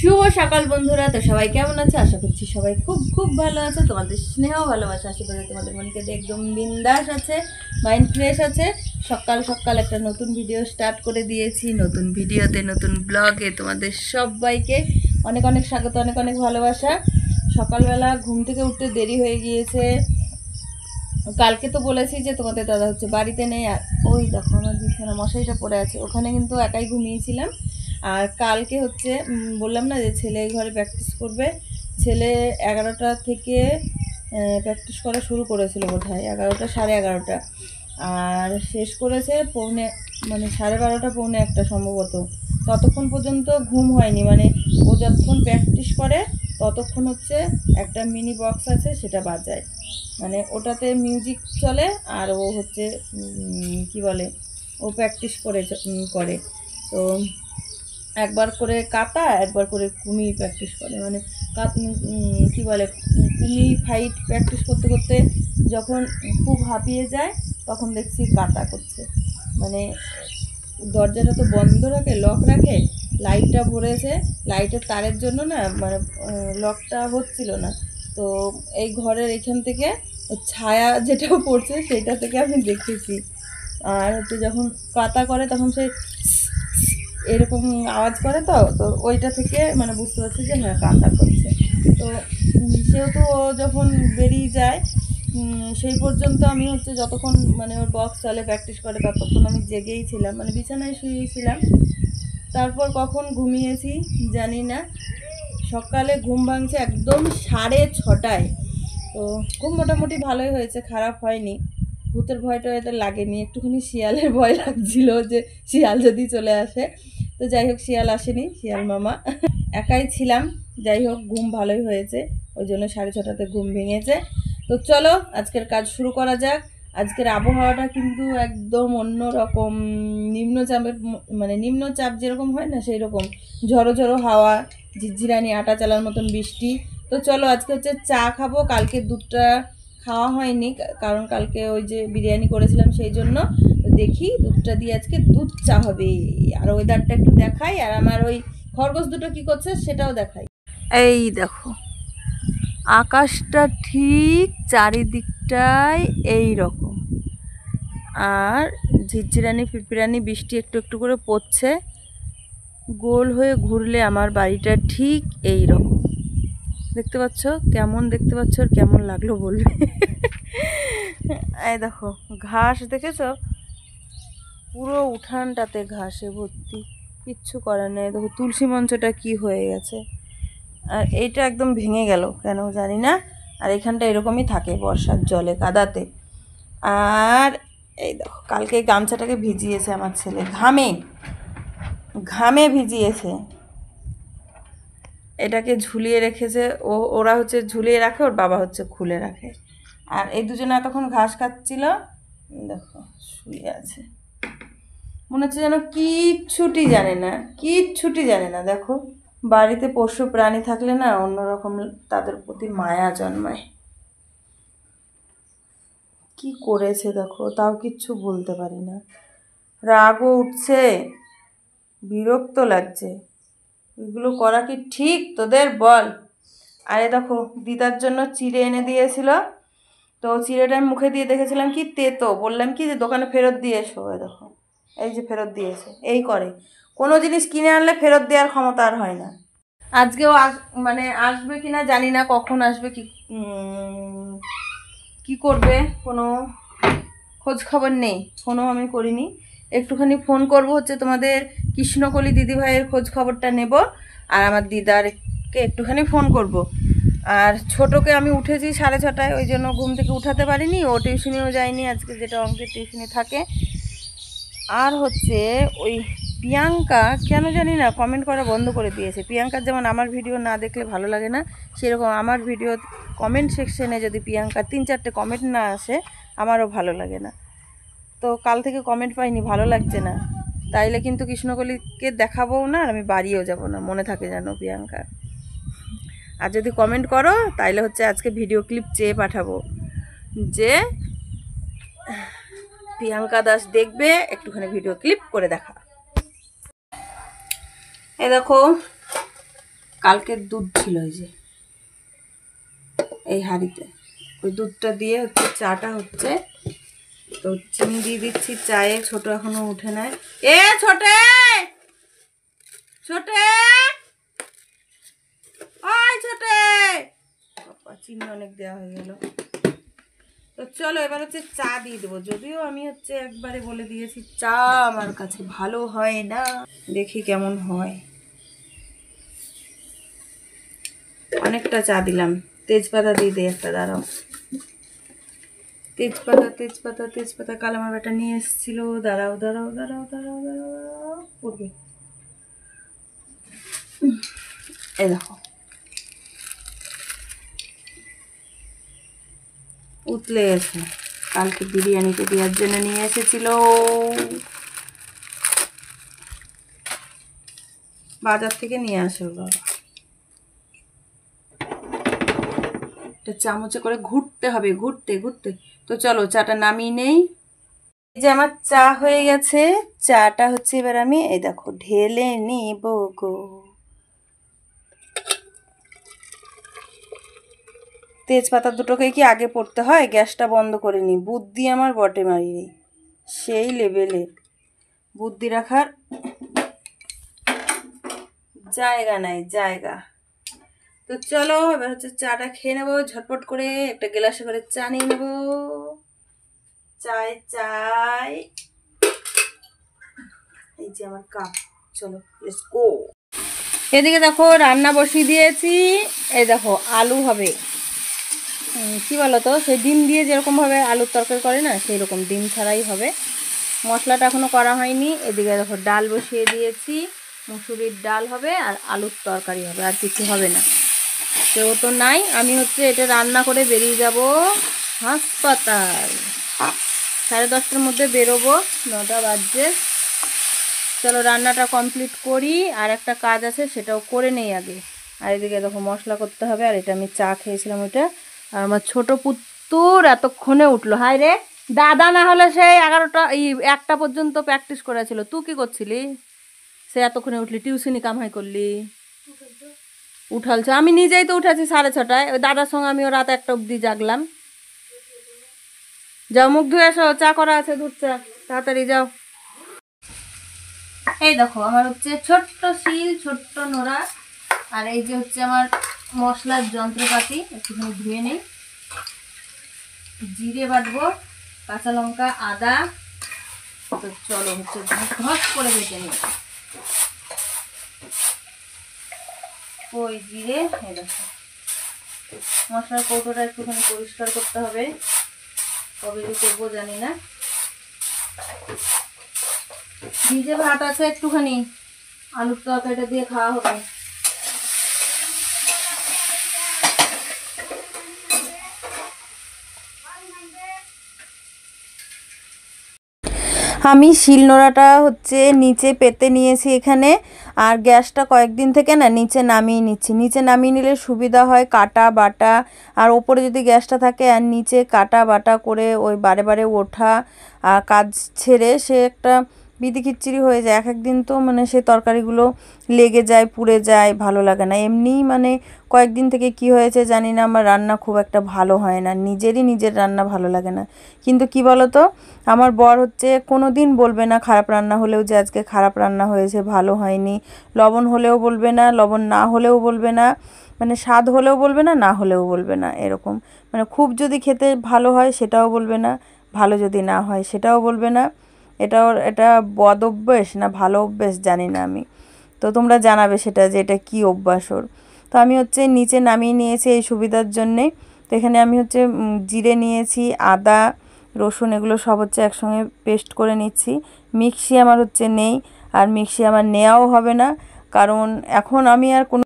শুভ সকাল বন্ধুরা। তো সবাই কেমন আছে? আশা করছি সবাই খুব খুব ভালো আছে। তোমাদের স্নেহ ভালোবাসা আশীর্বাদে তোমাদের মনকে একদম বিন্দাস আছে, মাইন্ড ফ্রেশ আছে। সকাল সকাল একটা নতুন ভিডিও স্টার্ট করে দিয়েছি। নতুন ভিডিওতে, নতুন ব্লগে তোমাদের সবাইকে অনেক অনেক স্বাগত, অনেক অনেক ভালোবাসা। সকালবেলা ঘুম থেকে উঠতে দেরি হয়ে গিয়েছে। কালকে তো বলেছি যে তোমাদের দাদা হচ্ছে বাড়িতে নেই। আর ওই দেখো আমার বিছানা মশারিটা পড়ে আছে, ওখানে কিন্তু একাই ঘুমিয়েছিলাম। আর কালকে হচ্ছে বললাম না যে ছেলে ঘরে প্র্যাকটিস করবে। ছেলে 11টা থেকে প্র্যাকটিস করা শুরু করেছিল বোধ হয়, 11টা সাড়ে 11টা, আর শেষ করেছে পৌনে মানে 12:30 পৌনে 1টা সম্ভবত। ততক্ষণ পর্যন্ত ঘুম হয়নি, মানে ও যতক্ষণ প্র্যাকটিস করে ততক্ষণ হচ্ছে একটা মিনি বক্স আছে সেটা বাজায়, মানে ওটাতে মিউজিক চলে। আর ও হচ্ছে কি বলে, ও প্র্যাকটিস করে তো একবার করে কাতা, একবার করে কুমি প্র্যাকটিস করে, মানে কী বলে, কুমি ফাইট প্র্যাকটিস করতে করতে যখন খুব হাঁপিয়ে যায় তখন দেখছি কাতা করছে। মানে দরজাটা তো বন্ধ রাখে, লক রাখে, লাইটটা ভরেছে, লাইটের তারের জন্য না মানে লকটা হচ্ছিল না। তো এই ঘরের এখান থেকে ছায়া যেটা পড়ছে সেটা থেকে আমি দেখেছি। আর হচ্ছে যখন কাতা করে তখন সে এরকম আওয়াজ করে, তো তো ওইটা থেকে মানে বুঝতে পারছি যে হ্যাঁ কান্না করছে। তো সেহেতু ও যখন বেরিয়ে যায় সেই পর্যন্ত আমি হচ্ছে যতক্ষণ মানে ওর বক্স চলে প্র্যাকটিস করে ততক্ষণ আমি জেগেই ছিলাম, মানে বিছানায় শুয়েছিলাম। তারপর কখন ঘুমিয়েছি জানি না। সকালে ঘুম ভাঙছে একদম 6:30। তো ঘুম মোটামুটি ভালোই হয়েছে, খারাপ হয়নি। ভূতের ভয়টা এতে লাগেনি, একটুখানি শিয়ালের ভয় লাগছিল যে শিয়াল যদি চলে আসে। তো যাই হোক শিয়াল আসেনি, শিয়াল মামা একাই ছিলাম। যাই হোক ঘুম ভালোই হয়েছে, ওই জন্য 6:30টাতে ঘুম ভেঙেছে। তো চলো আজকের কাজ শুরু করা যাক। আজকের আবহাওয়াটা কিন্তু একদম অন্য রকম, নিম্নচাপের মানে নিম্নচাপ যেরকম হয় না সেই রকম, ঝড়ো ঝড়ো হাওয়া, ঝিরঝিরানি আটা চালার মতন বৃষ্টি। তো চলো আজকে হচ্ছে চা খাবো। কালকে দুধটা খাওয়া হয়নি কারণ কালকে ওই যে বিরিয়ানি করেছিলাম সেই জন্য। দেখি দুধটা দিয়ে আজকে দুধ চা হবে। আর ওয়েদারটা একটু দেখাই, আর আমার ওই খরগোশ দুটো কি করছে সেটাও দেখাই। এই দেখো আকাশটা ঠিক চারিদিকটায় এই রকম, আর ঝিরঝিরানি ফিরফিরানি বৃষ্টি একটু একটু করে পড়ছে। গোল হয়ে ঘুরলে আমার বাড়িটা ঠিক এই রকম দেখতে পাচ্ছ। কেমন দেখতে পাচ্ছ আর কেমন লাগলো বলবে। এই দেখো ঘাস দেখেছ, পুরো উঠানটাতে ঘাসে ভর্তি, কিচ্ছু করার নেই। দেখো তুলসী মঞ্চটা কি হয়ে গেছে, আর এইটা একদম ভেঙে গেল কেন জানি না। আর এখানটা এরকমই থাকে বর্ষার জলে কাদাতে। আর এই দেখো কালকে গামছাটাকে ভিজিয়েছে আমার ছেলে, ঘামে ঘামে ভিজিয়েছে। এটাকে ঝুলিয়ে রেখেছে, ওরা হচ্ছে ঝুলিয়ে রাখে, ওর বাবা হচ্ছে খুলে রাখে। আর এই দুজনে এতক্ষণ ঘাস খাচ্ছিল, দেখো শুয়ে আছে, মনে হচ্ছে যেন কিচ্ছুটি জানে না, কিচ্ছুটি জানে না। দেখো বাড়িতে পশু প্রাণী থাকলে না অন্যরকম তাদের প্রতি মায়া জন্মায়। কি করেছে দেখো, তাও কিচ্ছু বলতে পারি না। রাগও উঠছে, বিরক্ত লাগছে। এগুলো করা কি ঠিক তোদের বল? আরে দেখো দিদার জন্য চিড়ে এনে দিয়েছিল, তো চিড়েটা আমি মুখে দিয়ে দেখেছিলাম কি তেতো, বললাম কি যে দোকানে ফেরত দিয়ে এসো। দেখো এই যে ফেরত দিয়েছে। এই করে কোনো জিনিস কিনে আনলে ফেরত দেওয়ার ক্ষমতা আর হয় না। আজকেও মানে আসবে কিনা জানি না, কখন আসবে কি করবে কোনো খোঁজ খবর নেই, ফোনও আমি করিনি। একটুখানি ফোন করব হচ্ছে তোমাদের কৃষ্ণকলি দিদিভাইয়ের খোঁজ খবরটা নেব, আর আমার দিদারকে একটুখানি ফোন করব। আর ছোটোকে আমি উঠেছি 6:30, ওই জন্য ঘুম থেকে উঠাতে পারিনি, ও টিউশনিও যায়নি আজকে, যেটা অঙ্কের টিউশনি থাকে। আর হচ্ছে ওই প্রিয়াঙ্কা কেন জানি না কমেন্ট করা বন্ধ করে দিয়েছে। প্রিয়াঙ্কার যেমন আমার ভিডিও না দেখলে ভালো লাগে না, সেরকম আমার ভিডিও কমেন্ট সেকশনে যদি প্রিয়াঙ্কার 3-4টে কমেন্ট না আসে আমারও ভালো লাগে না। তো কাল থেকে কমেন্ট পাইনি, ভালো লাগছে না। তাইলে কিন্তু কৃষ্ণকলিকে দেখাবও না, আর আমি বাড়িও যাব না, মনে থাকে যেন প্রিয়াঙ্কা। আর যদি কমেন্ট করো তাইলে হচ্ছে আজকে ভিডিও ক্লিপ চেয়ে পাঠাবো যে প্রিয়াঙ্কা দাস দেখবে, একটুখানি ভিডিও ক্লিপ করে দেখা। এই দেখো কালকের দুধ ছিল এই যে এই হাঁড়িতে, ওই দুধটা দিয়ে হচ্ছে চাটা হচ্ছে। তো চিনি দিয়ে দিচ্ছি চায়ে, ছোট এখনো উঠে নেয়। এ ছোটে ছোটে ওই ছোটে, চিনি অনেক দেওয়া হয়ে গেল। তো চলো এবার হচ্ছে চা দিয়ে দেবো, যদিও আমি হচ্ছে একবারে বলে দিয়েছি চা আমার কাছে ভালো হয় না, দেখি কেমন হয়। অনেকটা চা দিলাম, তেজপাতা দিয়ে দিই একটা, দাঁড়াও। তেজপাতা তেজপাতা তেজপাতা কাল আমার বেটা নিয়ে এসেছিল, দাঁড়াও দাঁড়াও দাঁড়াও দাঁড়াও দাঁড়াও, পড়বে। এই দেখো উতলে গেছে, কালকে বিরিয়ানিতে দেওয়ার জন্য নিয়ে এসেছিল, বাজার থেকে নিয়ে আসো বাবা। একটা চামচে করে ঘুরতে হবে, ঘুরতে ঘুরতে। তো চলো চাটা নামিয়ে নেই। এই যে আমার চা হয়ে গেছে, চাটা হচ্ছে এবার আমি এই দেখো ঢেলে নিব গো। তেজপাতা দুটোকে কি আগে পড়তে হয়? গ্যাসটা বন্ধ করে নি, বুদ্ধি আমার বটে মারিনি, সেই লেভেলে বুদ্ধি রাখার জায়গা নাই জায়গা। তো চলো এবার হচ্ছে চাটা খেয়ে নেবো ঝটপট করে, একটা গ্লাসে করে চা নিয়ে নেবো। চাই চাই, এই যে আমার কাপ, চলো লেটস গো। এদিকে দেখো রান্না বসিয়ে দিয়েছি, এই দেখো আলু হবে, কি বলতো সেই ডিম দিয়ে যেরকমভাবে আলুর তরকারি করে না, সেই রকম ডিম ছাড়াই হবে। মশলাটা এখনও করা হয়নি। এদিকে দেখো ডাল বসিয়ে দিয়েছি, মুসুরির ডাল হবে আর আলুর তরকারি হবে, আর কিছু হবে না। কেউ তো নাই, আমি হচ্ছে এটা রান্না করে বেরিয়ে যাব হাসপাতাল। 10:30টার মধ্যে বেরোবো, 9টা বাজছে। চলো রান্নাটা কমপ্লিট করি, আর একটা কাজ আছে সেটাও করে নেই আগে। আর এদিকে দেখো মশলা করতে হবে, আর এটা আমি চা খেয়েছিলাম ওইটা। আর আমার ছোট পুত্তুর এতক্ষণে উঠলো, হায় রে দাদা না হলে সেই 11টা 1টা পর্যন্ত প্র্যাকটিস করেছিল। তুই কি করছিলি? সে এতক্ষণে উঠলি, টিউশনি কামাই করলি, উঠালছো? আমি নিজেই তো উঠেছি 6:30টায়, ওই দাদার সঙ্গে আমিও রাত 1টা অবধি জাগলাম। যাও মুখ ধুয়ে আসো, চা করা আছে, দুধ চা, তাড়াতাড়ি যাও। এই দেখো আমার হচ্ছে ছোট্ট শিল, ছোট্ট নোড়া, আর এই যে হচ্ছে আমার মশলার যন্ত্রপাতি, একটুখানি ধুয়ে নেই। জিরে বাটবো, কাঁচা লঙ্কা, আদা। তো চলো হচ্ছে ঘস করে বেটে নিই। ওই জিরে, এই দেখো মশলার কৌটোটা একটুখানি পরিষ্কার করতে হবে, কবে যে করবো জানি না। ভিজে ভাত আছে একটুখানি, আলুর তরকারিটা দিয়ে খাওয়া হবে। আমি শিলনোড়াটা হচ্ছে নিচে পেতে নিয়েছি এখানে, আর গ্যাসটা কয়েকদিন থেকে না নিচে নামিয়ে নিচ্ছি। নিচে নামিয়ে নিলে সুবিধা হয় কাটা বাটা, আর ওপরে যদি গ্যাসটা থাকে আর নিচে কাটা বাটা করে ওই বারে বারে ওঠা আর কাজ ছেড়ে সে একটা বিধি খিচ্চিরি হয়ে যায়। এক একদিন তো মানে সেই তরকারিগুলো লেগে যায়, পুড়ে যায়, ভালো লাগে না। এমনিই মানে কয়েকদিন থেকে কি হয়েছে জানি না, আমার রান্না খুব একটা ভালো হয় না, নিজের রান্না ভালো লাগে না। কিন্তু কি বলো তো, আমার বর হচ্ছে কোনো দিন বলবে না খারাপ রান্না হলেও যে আজকে খারাপ রান্না হয়েছে, ভালো হয়নি। লবণ হলেও বলবে না, লবণ না হলেও বলবে না, মানে স্বাদ হলেও বলবে না, না হলেও বলবে না, এরকম। মানে খুব যদি খেতে ভালো হয় সেটাও বলবে না, ভালো যদি না হয় সেটাও বলবে না। এটা বদ অভ্যেস না ভালো অভ্যেস জানি না আমি। তো তোমরা জানাবে সেটা যে এটা কী অভ্যাস ওর। তো আমি হচ্ছে নিচে নামিয়ে নিয়েছি এই সুবিধার জন্যে। তো এখানে আমি হচ্ছে জিরে নিয়েছি, আদা রসুন এগুলো সব হচ্ছে একসঙ্গে পেস্ট করে নিচ্ছি। মিক্সি আমার হচ্ছে নেই, আর মিক্সি আমার নেওয়াও হবে না, কারণ এখন আমি আর কোনো।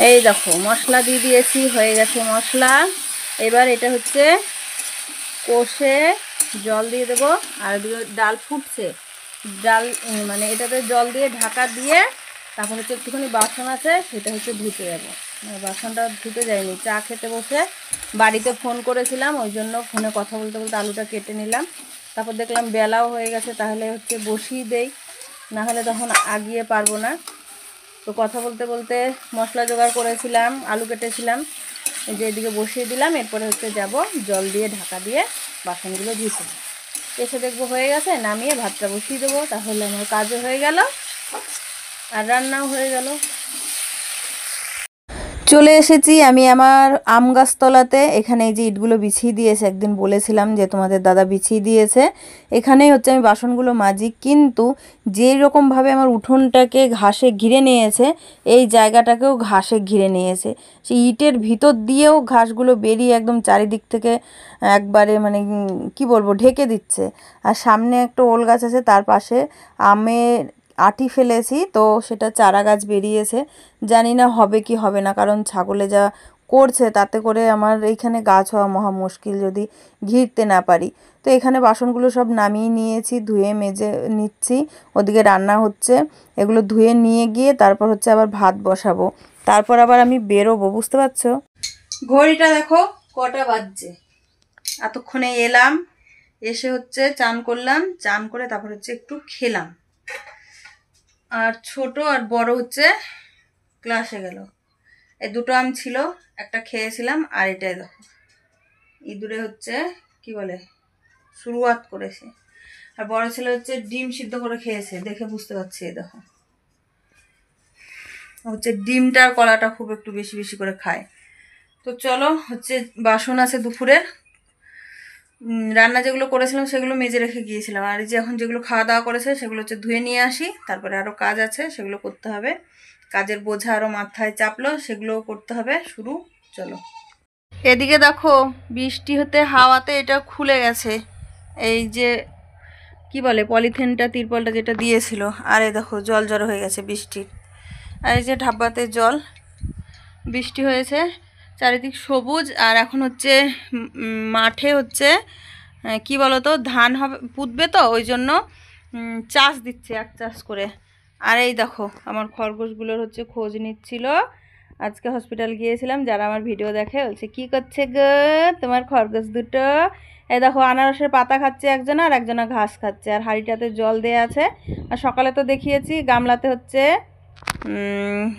এই দেখো মশলা দিয়ে দিয়েছি, হয়ে গেছে মশলা। এবার এটা হচ্ছে কষে জল দিয়ে দেবো, আর ডাল ফুটছে, ডাল মানে এটাতে জল দিয়ে ঢাকা দিয়ে তারপর হচ্ছে একটুখানি বাসন আছে সেটা হচ্ছে ধুতে যাবো। বাসনটা ধুতে যাইনি, চা খেতে বসে বাড়িতে ফোন করেছিলাম, ওই জন্য ফোনে কথা বলতে বলতে আলুটা কেটে নিলাম। তারপর দেখলাম বেলাও হয়ে গেছে, তাহলে হচ্ছে বসিয়ে দেই, না হলে তখন আগিয়ে পারবো না। তো তো কথা বলতে বলতে মশলা জোগাড় করেছিলাম, আলু কেটেছিলাম, এই যে এদিকে বসিয়ে দিলাম। এরপরে হচ্ছে যাব জল দিয়ে ঢাকা দিয়ে বাসনগুলো ধুতে। এসে দেখবো হয়ে গেছে, নামিয়ে ভাতটা বসিয়ে দেবো, তাহলে আমার কাজও হয়ে গেল আর রান্নাও হয়ে গেল। চলে এসেছি আমি আমার আম গাছতলাতে। এখানে এই যে ইটগুলো বিছিয়ে দিয়েছে, একদিন বলেছিলাম যে তোমাদের দাদা বিছিয়ে দিয়েছে। এখানেই হচ্ছে আমি বাসনগুলো মাজি, কিন্তু যেই রকমভাবে আমার উঠোনটাকে ঘাসে ঘিরে নিয়েছে, এই জায়গাটাকেও ঘাসে ঘিরে নিয়েছে। সেই ইটের ভিতর দিয়েও ঘাসগুলো বেরিয়ে একদম চারিদিক থেকে একবারে মানে কি বলবো ঢেকে দিচ্ছে। আর সামনে একটা ওল গাছ আছে, তার পাশে আমের আটি ফেলেছি, তো সেটা চারা গাছ বেরিয়েছে। জানি না হবে কি হবে না, কারণ ছাগলে যা করছে তাতে করে আমার এইখানে গাছ হওয়া মহা মুশকিল যদি ঘিরতে না পারি। তো এখানে বাসনগুলো সব নামিয়ে নিয়েছি, ধুয়ে মেজে নিচ্ছি। ওদিকে রান্না হচ্ছে, এগুলো ধুয়ে নিয়ে গিয়ে তারপর হচ্ছে আবার ভাত বসাবো, তারপর আবার আমি বেরোবো, বুঝতে পারছো। ঘড়িটা দেখো কটা বাজছে। এতক্ষণে এলাম, এসে হচ্ছে চান করলাম, চান করে তারপর হচ্ছে একটু খেলাম। আর ছোট আর বড় হচ্ছে ক্লাসে গেল। এই দুটো আম ছিল, একটা খেয়েছিলাম, আর এটাই দেখো ইঁদুরে হচ্ছে কি বলে শুরুয়াত করেছে। আর বড় ছেলে হচ্ছে ডিম সিদ্ধ করে খেয়েছে, দেখে বুঝতে পারছি। এই দেখো হচ্ছে ডিমটা আর কলাটা খুব একটু বেশি বেশি করে খায়। তো চলো হচ্ছে বাসন আছে দুপুরের, রান্না যেগুলো করেছিলাম সেগুলো মেজে রেখে গিয়েছিলাম, আর যে এখন যেগুলো খাওয়া দাওয়া করেছে সেগুলো হচ্ছে ধুয়ে নিয়ে আসি। তারপরে আরও কাজ আছে, সেগুলো করতে হবে। কাজের বোঝা আরও মাথায় চাপলো, সেগুলোও করতে হবে শুরু। চলো এদিকে দেখো বৃষ্টি হতে হাওয়াতে এটা খুলে গেছে, এই যে কি বলে পলিথিনটা তিরপলটা যেটা দিয়েছিল। আর এই দেখো জল জড়ো হয়ে গেছে বৃষ্টির। আর এই যে ঢাব্বাতে জল, বৃষ্টি হয়েছে, চারিদিক সবুজ। আর এখন হচ্ছে মাঠে হচ্ছে কি বলতো ধান হবে, পুঁতবে, তো ওই জন্য চাষ দিচ্ছে এক চাষ করে। আর এই দেখো আমার খরগোশগুলোর হচ্ছে খোঁজ নিচ্ছিল। আজকে হসপিটাল গিয়েছিলাম, যারা আমার ভিডিও দেখে বলছে কি করছে গো তোমার খরগোশ দুটো। এই দেখো আনারসের পাতা খাচ্ছে একজনা, আর একজনা ঘাস খাচ্ছে, আর হাঁড়িটাতে জল দেয়া আছে। আর সকালে তো দেখিয়েছি গামলাতে হচ্ছে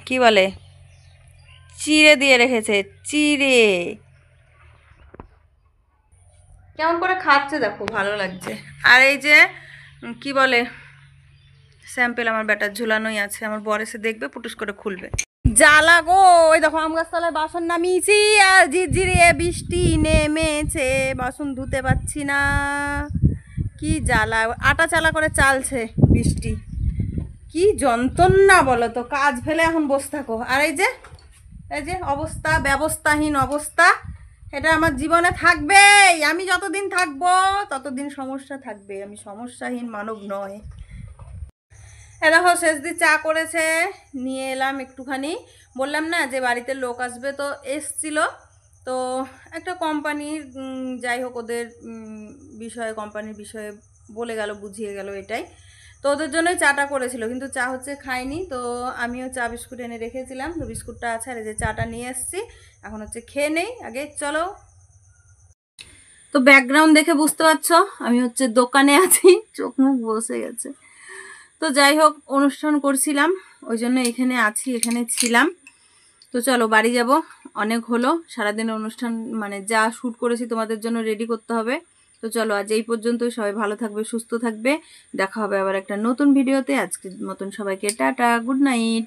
কি বলে চিড়ে দিয়ে রেখেছে, চিড়ে কেমন করে খাচ্ছে দেখো, ভালো লাগছে। আর এই যে কি বলে স্যাম্পেল আমার ব্যাটার ঝুলানোই আছে, আমার বর এসে দেখবে পুটুস করে খুলবে। জ্বালা গো, ওই দেখো আম গাছতলায় বাসন নামিয়েছি, আর ঝিরঝিরিয়ে বৃষ্টি নেমেছে, বাসন ধুতে পারছি না, কি জ্বালা। আটা চালা করে চালছে বৃষ্টি, কি যন্ত্রণা বলো তো। কাজ ফেলে এখন বসে থাকো। আর এই যে অবস্থা, ব্যবস্থাহীন অবস্থা, এটা আমার জীবনে থাকবেই। আমি যতদিন থাকবো ততদিন সমস্যা থাকবে, আমি সমস্যাহীন মানব নয়। দেখো শেষ দিয়ে চা করেছে, নিয়ে এলাম একটুখানি। বললাম না যে বাড়িতে লোক আসবে, তো এসছিল। তো একটা কোম্পানির যাই হোক ওদের বিষয়ে, কোম্পানির বিষয়ে বলে গেল, বুঝিয়ে গেল এটাই। তো ওদের জন্যই চাটা করেছিল, কিন্তু চা হচ্ছে খাইনি। তো আমিও চা বিস্কুট এনে রেখেছিলাম, তো বিস্কুটটা আছে, আর এই যে চাটা নিয়ে এসছি। এখন হচ্ছে খেয়ে নেই আগে, চলো। তো ব্যাকগ্রাউন্ড দেখে বুঝতে পারছো আমি হচ্ছে দোকানে আছি, চোখ মুখ বসে গেছে। তো যাই হোক অনুষ্ঠান করছিলাম, ওই জন্য এখানে আছি, এখানে ছিলাম। তো চলো বাড়ি যাব, অনেক হলো সারাদিনের অনুষ্ঠান, মানে যা শ্যুট করেছি তোমাদের জন্য রেডি করতে হবে। তো চলো আজ এই পর্যন্তই, সবাই ভালো থাকবে, সুস্থ থাকবে, দেখা হবে আবার একটা নতুন ভিডিওতে। আজকের মতন সবাইকে টাটা, গুড নাইট।